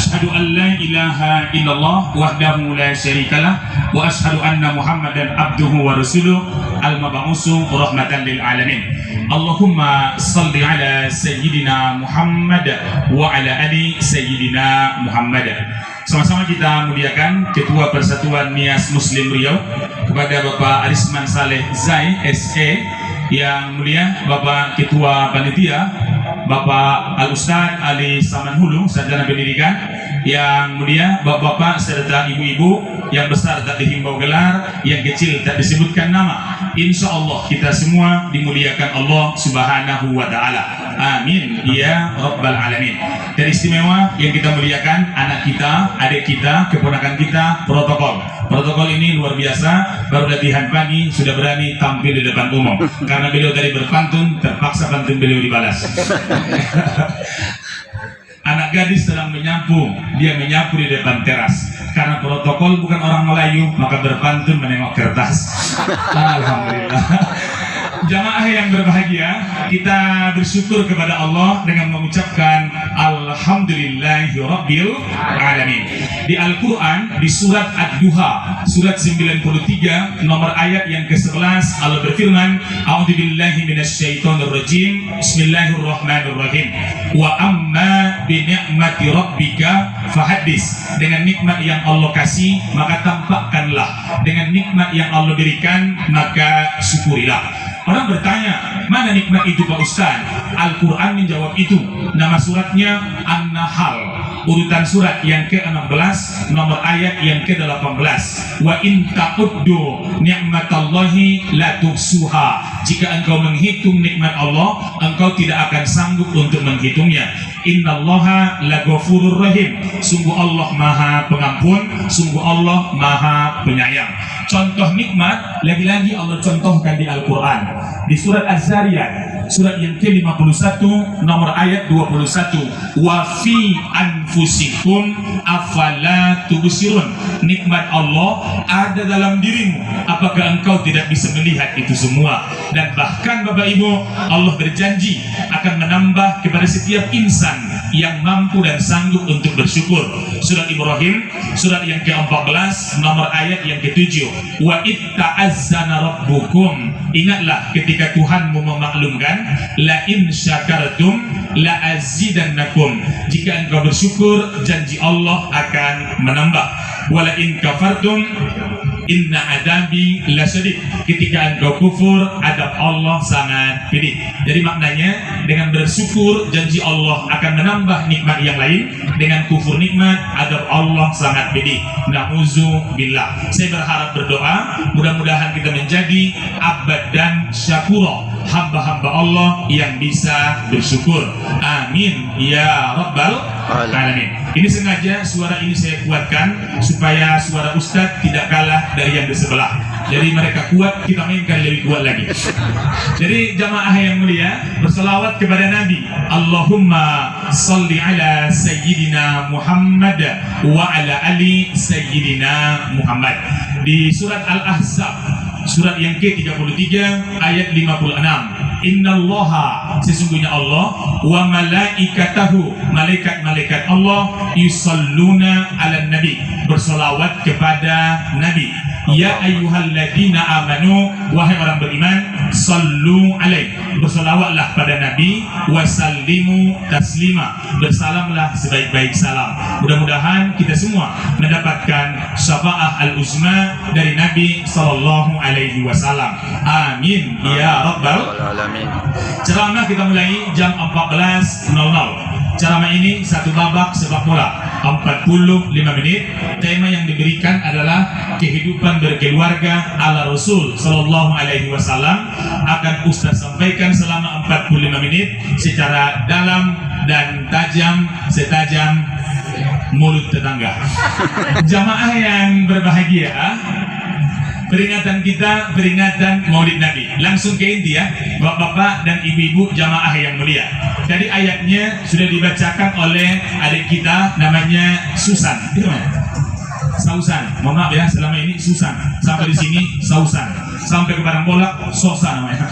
Asyhadu an la ilaha illallah wahdahu la syarikalah wa asyhadu anna Muhammadan abduhu wa rasuluh al-mab'usu rahmatan lil alamin. Allahumma salli ala sayyidina Muhammad wa ala ali sayyidina Muhammad. Sama-sama kita muliakan Ketua Persatuan Nias Muslim Riau kepada Bapak Arisman Saleh Zai SE, yang mulia Bapak Ketua Panitia Bapak Al-Ustaz Ali Samanhulu Sarjana Pendidikan, yang mulia Bapak-bapak serta ibu-ibu, yang besar tak dihimbau gelar, yang kecil tak disebutkan nama. Insya Allah kita semua dimuliakan Allah Subhanahu wa Ta'ala. Amin ya Rabbal Alamin. Dan istimewa yang kita muliakan anak kita, adik kita, keponakan kita, protokol ini luar biasa. Baru latihan pagi sudah berani tampil di depan umum. Karena beliau tadi berpantun, terpaksa pantun beliau dibalas. Anak gadis sedang menyapu, dia menyapu di depan teras. Karena protokol bukan orang Melayu, maka berpantun menengok kertas. Alhamdulillah. Jamaah yang berbahagia, kita bersyukur kepada Allah dengan mengucapkan Alhamdulillahirabbil alamin. Di Al-Quran, di surat Ad-Duha, surat 93, nomor ayat yang ke-11, Allah berfirman, A'udzubillahi minasyaitonirrajim, Bismillahirrahmanirrahim. Wa amma bi ni'mati rabbika fahaddis. Dengan nikmat yang Allah kasih, maka tampakkanlah. Dengan nikmat yang Allah berikan, maka syukurilah. Orang bertanya, mana nikmat itu Pak Ustaz? Al-Quran menjawab itu. Nama suratnya An-Nahl, urutan surat yang ke-16, nomor ayat yang ke-18. Wa in ta'uddu ni'matallahi la tuhsuha. Jika engkau menghitung nikmat Allah, engkau tidak akan sanggup untuk menghitungnya. Innallaha laghafurur rahim. Sungguh Allah Maha Pengampun, sungguh Allah Maha Penyayang. Contoh nikmat lagi-lagi Allah contohkan di Al-Quran, di surat Az-Zariyat, surat yang ke-51, nomor ayat 21. Wa fi anfusikum afala tubsirun. Nikmat Allah ada dalam dirimu, apakah engkau tidak bisa melihat itu semua? Dan bahkan Bapak Ibu, Allah berjanji akan menambah kepada setiap insan yang mampu dan sanggup untuk bersyukur. Surat Ibrahim, surat yang ke-14, nomor ayat yang ke-7. Wa itta'azzana rabbukum. Ingatlah ketika Tuhanmu memaklumkan, la in syakartum la azidannakum. Jika engkau bersyukur, janji Allah akan menambah. Wala in kafartum inna adabi lasyadid. Ketika engkau kufur, adab Allah sangat pedih. Jadi maknanya, dengan bersyukur janji Allah akan menambah nikmat yang lain, dengan kufur nikmat adab Allah sangat pedih. Na'udzubillah. Saya berharap, berdoa mudah-mudahan kita menjadi abad dan syakura, hamba-hamba Allah yang bisa bersyukur. Amin ya Rabbal Alamin. Ini sengaja suara ini saya kuatkan supaya suara Ustadz tidak kalah dari yang di sebelah. Jadi mereka kuat, kita mainkan lebih kuat lagi. Jadi jamaah yang mulia, berselawat kepada Nabi. Allahumma salli ala sayyidina Muhammad wa ala ali sayyidina Muhammad. Di surat Al-Ahzab, surat yang ke-33 ayat 56. Innallaha, sesungguhnya Allah, wa malaikatahu, malaikat-malaikat Allah, yusalluna ala nabi, bersolawat kepada Nabi. Ya ayyuhalladzina amanu, wahai orang beriman, sallu alaih, bersolawatlah pada Nabi, wasallimu taslima, bersalamlah sebaik-baik salam. Mudah-mudahan kita semua mendapatkan syafaat al-uzma dari Nabi sallallahu alaihi wasallam. Amin ya Rabbal Alamin. Ceramah kita mulai jam 14.00. Ceramah ini satu babak sepak bola, 45 menit. Tema yang diberikan adalah kehidupan berkeluarga ala Rasul sallallahu alaihi wasallam. Akan Ustaz sampaikan selama 45 menit secara dalam dan tajam, setajam mulut tetangga. Jamaah yang berbahagia, peringatan kita, peringatan Maulid Nabi. Langsung ke inti ya, bapak-bapak dan ibu-ibu jamaah yang mulia. Jadi ayatnya sudah dibacakan oleh adik kita, namanya Susan. Itu mana? Sausan. Mohon maaf ya, selama ini Susan. Sampai di sini Sausan. Sampai ke Barang Bola, Sosa namanya.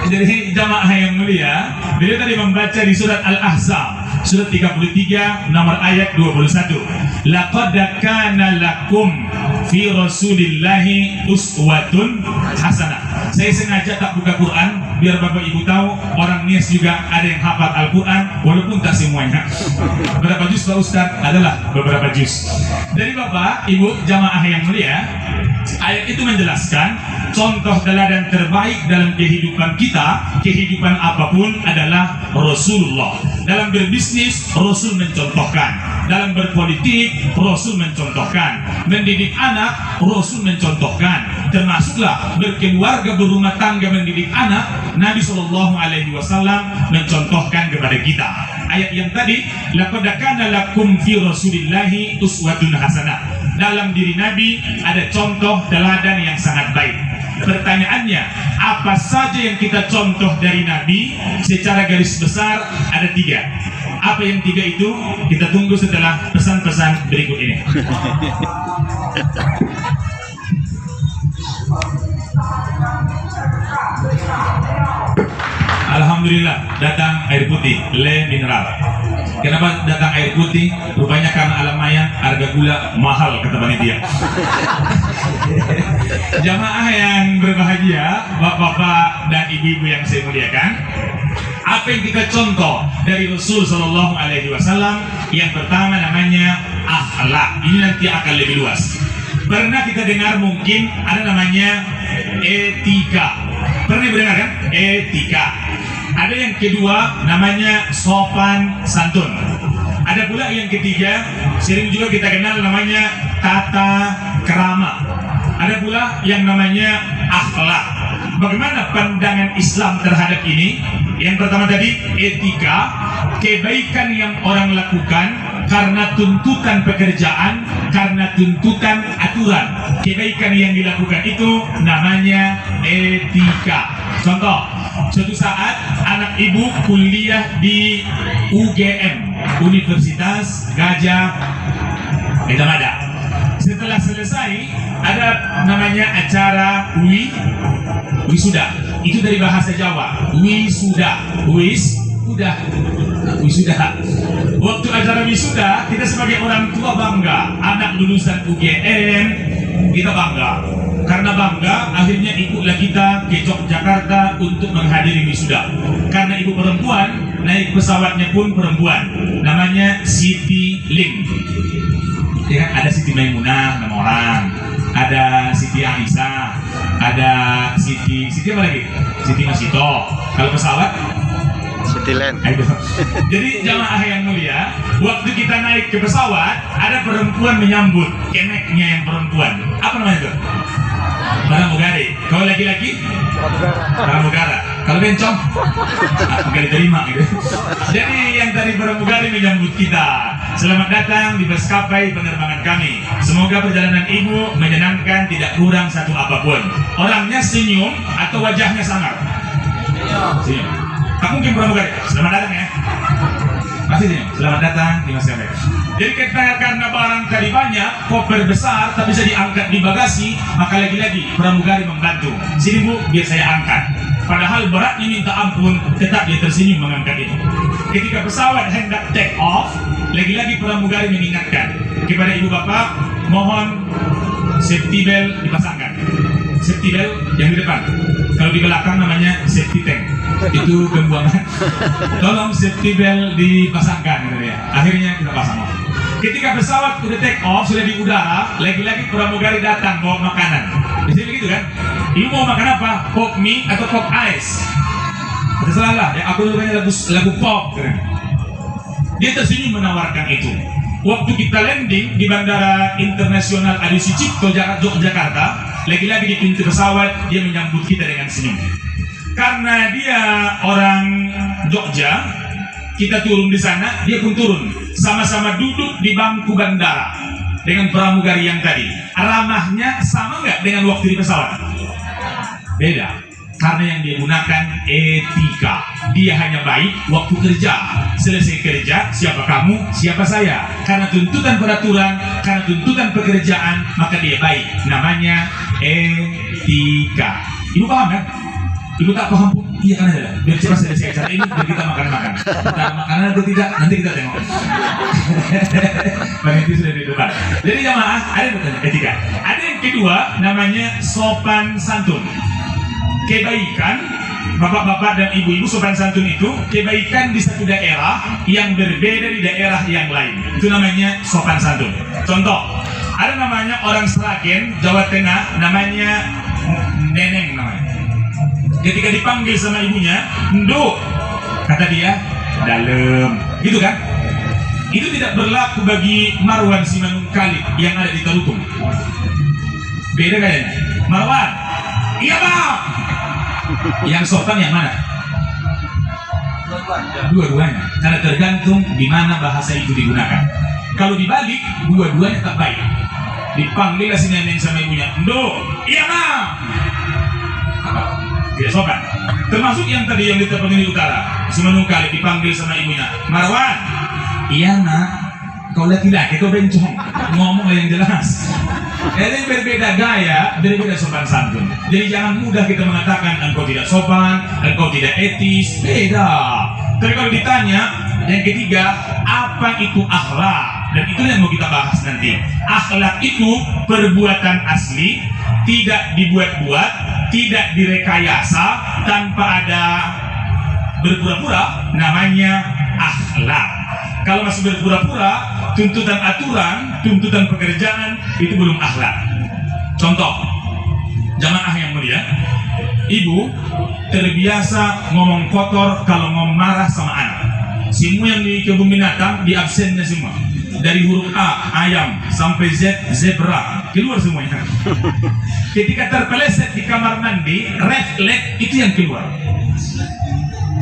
Jadi jamaah yang mulia, beliau tadi membaca di surat Al-Ahzab, surat 33 nomor ayat 21. Laqad kana lakum fi rasulillahi uswatun hasanah. Saya sengaja tak buka Quran biar Bapak Ibu tahu orang Nias juga ada yang hafal Al-Quran walaupun tak semuanya. Berapa juz Pak Ustaz? Adalah beberapa juz. Dari Bapak Ibu jamaah yang mulia, ayat itu menjelaskan contoh teladan terbaik dalam kehidupan kita, kehidupan apapun adalah Rasulullah. Dalam berbisnis, Rasul mencontohkan. Dalam berpolitik, Rasul mencontohkan. Mendidik anak, Rasul mencontohkan. Termasuklah berkeluarga, berumah tangga, mendidik anak, Nabi SAW mencontohkan kepada kita. Ayat yang tadi, laqad kana lakum fi rasulillahi uswatun hasanah. Dalam diri Nabi ada contoh teladan yang sangat baik. Pertanyaannya, apa saja yang kita contoh dari Nabi? Secara garis besar ada 3. Apa yang 3 itu? Kita tunggu setelah pesan-pesan berikut ini. Alhamdulillah datang air putih, le mineral. Kenapa datang air putih? Rupanya karena alam maya harga gula mahal kata panitia. Jamaah yang berbahagia, bapak-bapak dan ibu-ibu yang saya muliakan, apa yang kita contoh dari Rasul Shallallahu Alaihi Wasallam? Yang pertama namanya akhlak. Ini nanti akan lebih luas. Pernah kita dengar mungkin ada namanya etika. Pernah mendengar kan? Etika. Ada yang kedua namanya sopan santun. Ada pula yang ketiga sering juga kita kenal namanya tata krama. Ada pula yang namanya akhlak. Bagaimana pandangan Islam terhadap ini? Yang pertama tadi etika, kebaikan yang orang lakukan karena tuntutan pekerjaan, karena tuntutan aturan. Kebaikan yang dilakukan itu namanya etika. Contoh, suatu saat anak ibu kuliah di UGM, Universitas Gajah Mada. Setelah selesai ada namanya acara wisuda. Itu dari bahasa Jawa, wisuda. Wisuda. Waktu acara wisuda, kita sebagai orang tua bangga. Anak lulusan UGM, kita bangga. Karena bangga, akhirnya ikutlah kita ke Yogyakarta untuk menghadiri wisuda. Karena ibu perempuan, naik pesawatnya pun perempuan. Namanya Siti Ling. Ya, ada Siti Maimunah, 6 orang. Ada Siti Aisyah, ada Siti apa lagi? Siti Masito. Kalau pesawat Siti Len. Jadi jamaah yang mulia, waktu kita naik ke pesawat, ada perempuan menyambut, keneknya yang perempuan. Apa namanya itu? Pramugari. Kalau laki-laki? Pramugara. Kalau bencong? Enggak diterima gitu. Jadi yang tadi pramugari menyambut kita. Selamat datang di maskapai penerbangan kami. Semoga perjalanan ibu menyenangkan, tidak kurang satu apapun. Orangnya senyum atau wajahnya sangar? Senyum. Tak mungkin pramugari. Selamat datang ya. Pasti senyum. Selamat datang di maskapai. Jadi karena barang tadi banyak, koper besar tak bisa diangkat di bagasi, maka lagi-lagi pramugari membantu. Sini bu, biar saya angkat. Padahal beratnya minta ampun, tetap dia tersenyum mengangkat itu. Ketika pesawat hendak take off, lagi-lagi pramugari mengingatkan kepada ibu bapak, mohon safety belt dipasangkan. Safety belt yang di depan. Kalau di belakang namanya safety tank. Itu pembuangan. Tolong safety belt dipasangkan gitu ya. Akhirnya kita pasang. Ketika pesawat sudah take off, sudah di udara, lagi-lagi pramugari datang bawa makanan. Biasanya begitu kan? Ibu mau makan apa? Pop mie atau pop ice? Terserah lah, ya aku namanya lagu pop. Dia tersenyum menawarkan itu. Waktu kita landing di Bandara Internasional Adi Sucipto Yogyakarta, lagi-lagi di pintu pesawat dia menyambut kita dengan senyum. Karena dia orang Jogja, kita turun di sana, dia pun turun. Sama-sama duduk di bangku bandara dengan pramugari yang tadi. Ramahnya sama nggak dengan waktu di pesawat? Beda. Karena yang dia gunakan etika. Dia hanya baik waktu kerja. Selesai kerja, siapa kamu, siapa saya. Karena tuntutan peraturan, karena tuntutan pekerjaan, maka dia baik. Namanya etika. Ibu paham kan? Ibu tak paham pun Iya kan aja, biar cepat selesai acara ini, biar kita makan-makan. Nah, makanan atau tidak, nanti kita tengok. Panitia sudah di depan. Jadi jamaah, ada pertanyaan ketiga. Ada yang kedua, namanya sopan santun. Kebaikan, bapak-bapak dan ibu-ibu, sopan santun itu kebaikan di satu daerah yang berbeda di daerah yang lain. Itu namanya sopan santun. Contoh, ada namanya orang Sragen, Jawa Tengah, namanya Neneng namanya. Ketika dipanggil sama ibunya, "Nduk," kata dia, "Dalem." Gitu kan? Itu tidak berlaku bagi Marwan Simanung Khalid yang ada di Tarutung. Beda kayaknya. Marwan, "Iya Bang." Yang sopan yang mana? Dua-duanya. Karena tergantung di mana bahasa itu digunakan. Kalau dibalik, dua-duanya tak baik. Dipanggil si nenek sama ibunya, "Nduk, iya Bang." Tidak sopan. Termasuk yang tadi yang di Tapanuli Utara, Simanung Khalid dipanggil sama ibunya, "Marwan." "Iya Nak." "Kau laki-laki, kau bencong, ngomong yang jelas." Jadi berbeda gaya, berbeda sopan santun. Jadi jangan mudah kita mengatakan engkau tidak sopan, engkau tidak etis. Beda. Tapi kalau ditanya, yang ketiga, apa itu akhlak? Dan itu yang mau kita bahas nanti. Akhlak itu perbuatan asli, tidak dibuat-buat, tidak direkayasa, tanpa ada berpura-pura, namanya akhlak. Kalau masih berpura-pura, tuntutan aturan, tuntutan pekerjaan, itu belum akhlak. Contoh, jamaah yang mulia, ibu terbiasa ngomong kotor kalau ngomong marah sama anak. Semua yang di kebun binatang di absennya semua. Dari huruf A, ayam, sampai Z, zebra, keluar semuanya. Ketika terpeleset di kamar mandi, refleks itu yang keluar.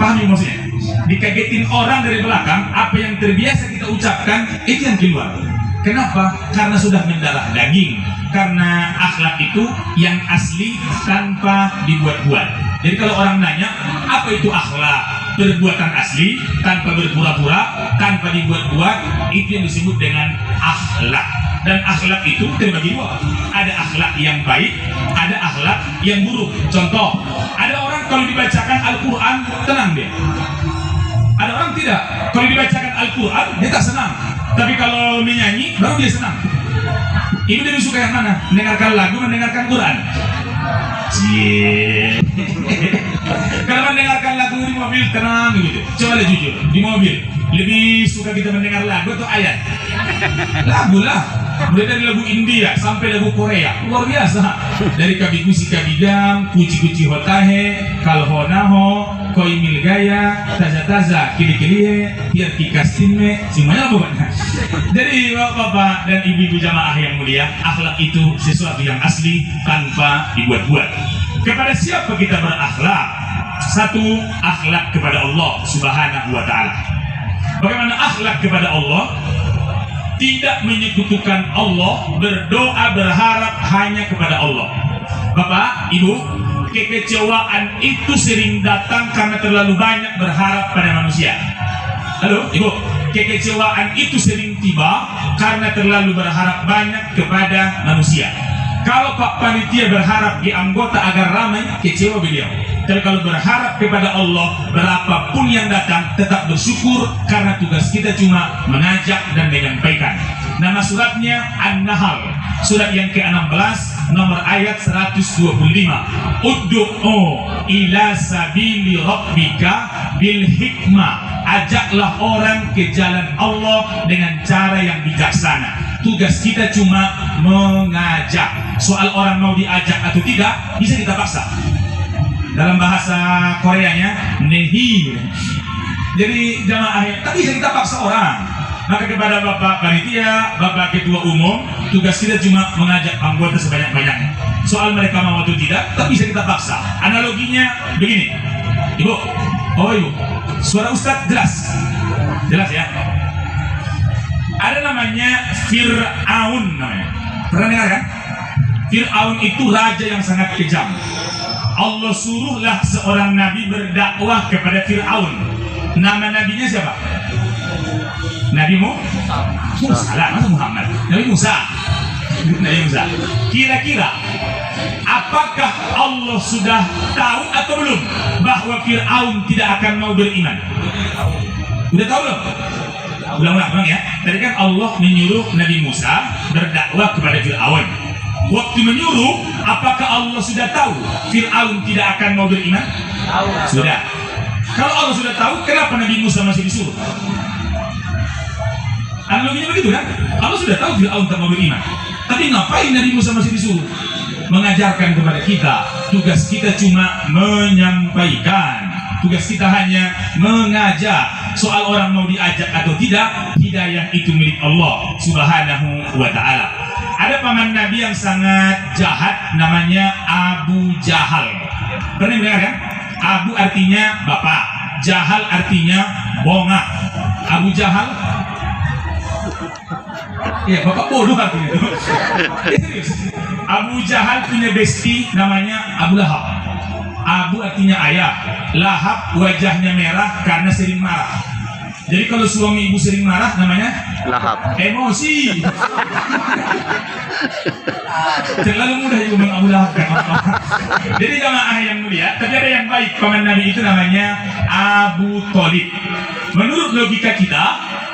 Pahami maksudnya? Dikagetin orang dari belakang, apa yang terbiasa kita ucapkan, itu yang keluar. Kenapa? Karena sudah mendarah daging. Karena akhlak itu yang asli tanpa dibuat-buat. Jadi kalau orang nanya, apa itu akhlak? Perbuatan asli, tanpa berpura-pura, tanpa dibuat-buat, itu yang disebut dengan akhlak. Dan akhlak itu terbagi dua. Ada akhlak yang baik, ada akhlak yang buruk. Contoh, ada orang kalau dibacakan Al-Quran, tenang dia. Ada orang tidak, kalau dibacakan Al-Quran, dia tak senang. Tapi kalau menyanyi, baru dia senang. Ibu lebih suka yang mana? Mendengarkan lagu, mendengarkan Quran? Kalau mendengarkan lagu di mobil, tenang gitu. Coba lihat jujur, di mobil lebih suka kita mendengar lagu atau ayat? Lagu lah. Mulai dari lagu India sampai lagu Korea, luar biasa. Dari kabigu si kabidam, kuci-kuci hotahe, kalhonaho, koi milgaya, taza-taza, kili-kili, biar kikastinme, semuanya pokoknya. Jadi bapak-bapak dan ibu-ibu jamaah yang mulia, akhlak itu sesuatu yang asli tanpa dibuat-buat. Kepada siapa kita berakhlak? Satu, akhlak kepada Allah Subhanahu wa Ta'ala. Bagaimana akhlak kepada Allah? Tidak menyekutukan Allah, berdoa berharap hanya kepada Allah. Bapak, ibu, kekecewaan itu sering datang karena terlalu banyak berharap pada manusia. Halo, ibu, kekecewaan itu sering tiba karena terlalu berharap banyak kepada manusia. Kalau Pak Panitia berharap di anggota agar ramai, kecewa beliau. Tapi kalau berharap kepada Allah, berapapun yang datang, tetap bersyukur karena tugas kita cuma mengajak dan menyampaikan. Nama suratnya An-Nahl, surat yang ke-16, nomor ayat 125. Uddu'u ila sabili rabbika bil hikmah. Ajaklah orang ke jalan Allah dengan cara yang bijaksana. Tugas kita cuma mengajak. Soal orang mau diajak atau tidak, bisa kita paksa. Dalam bahasa Koreanya, nehi. Jadi jamaah, tapi bisa kita paksa orang. Maka kepada Bapak Panitia, Bapak Ketua Umum, tugas kita cuma mengajak anggota sebanyak-banyaknya. Soal mereka mau atau tidak, tapi bisa kita paksa. Analoginya begini, Ibu, oh Ibu, suara Ustadz jelas? Jelas ya? Ada namanya Fir'aun namanya. Pernah dengar kan? Fir'aun itu raja yang sangat kejam. Allah suruhlah seorang nabi berdakwah kepada Fir'aun. Nama nabinya siapa? Nabi Musa. Masa Muhammad? Nabi Musa. Nabi Musa. Kira-kira apakah Allah sudah tahu atau belum bahwa Fir'aun tidak akan mau beriman? Udah tahu belum? Ulang-ulang ya. Tadi kan Allah menyuruh Nabi Musa berdakwah kepada Fir'aun. Waktu menyuruh, apakah Allah sudah tahu Fir'aun tidak akan mau beriman? Sudah. Kalau Allah sudah tahu, kenapa Nabi Musa masih disuruh? Analoginya begitu kan? Allah sudah tahu Fir'aun tak mau beriman, tapi ngapain Nabi Musa masih disuruh? Mengajarkan kepada kita. Tugas kita cuma menyampaikan. Tugas kita hanya mengajak. Soal orang mau diajak atau tidak, hidayah itu milik Allah Subhanahu wa ta'ala. Ada paman Nabi yang sangat jahat, namanya Abu Jahal. Pernah dengar kan? Abu artinya bapak, Jahal artinya bongak. Abu Jahal, ya bapak bodoh artinya itu. Serius. Abu Jahal punya besti namanya Abu Lahab. Abu artinya ayah, Lahab wajahnya merah karena sering marah. Jadi kalau suami ibu sering marah namanya Lahab. Emosi. Terlalu mudah ibu Abu Lahab kan. Jadi jamaah yang mulia, tapi ada yang baik. Paman Nabi itu namanya Abu Thalib. Menurut logika kita,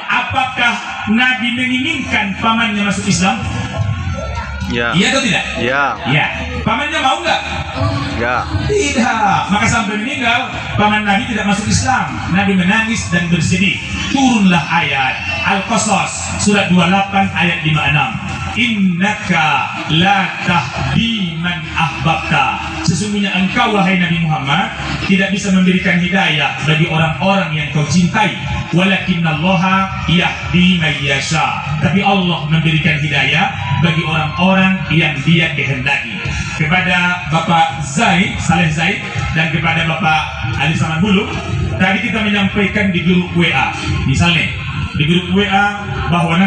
apakah Nabi menginginkan pamannya masuk Islam? Ya. Iya atau tidak? Ya. Iya. Pamannya mau nggak? Ya. Tidak. Maka sampai meninggal, paman Nabi tidak masuk Islam. Nabi menangis dan bersedih. Turunlah ayat Al-Qasas surat 28 ayat 56. Innaka la tahdi man ahbabta. Sesungguhnya engkau wahai Nabi Muhammad tidak bisa memberikan hidayah bagi orang-orang yang kau cintai. Walakinallaha yahdi man yasha. Tapi Allah memberikan hidayah bagi orang-orang yang Dia kehendaki. Kepada Bapak Zaid, Saleh Zaid, dan kepada Bapak Ali Samanhulu, tadi kita menyampaikan di grup WA, misalnya di grup WA bahwa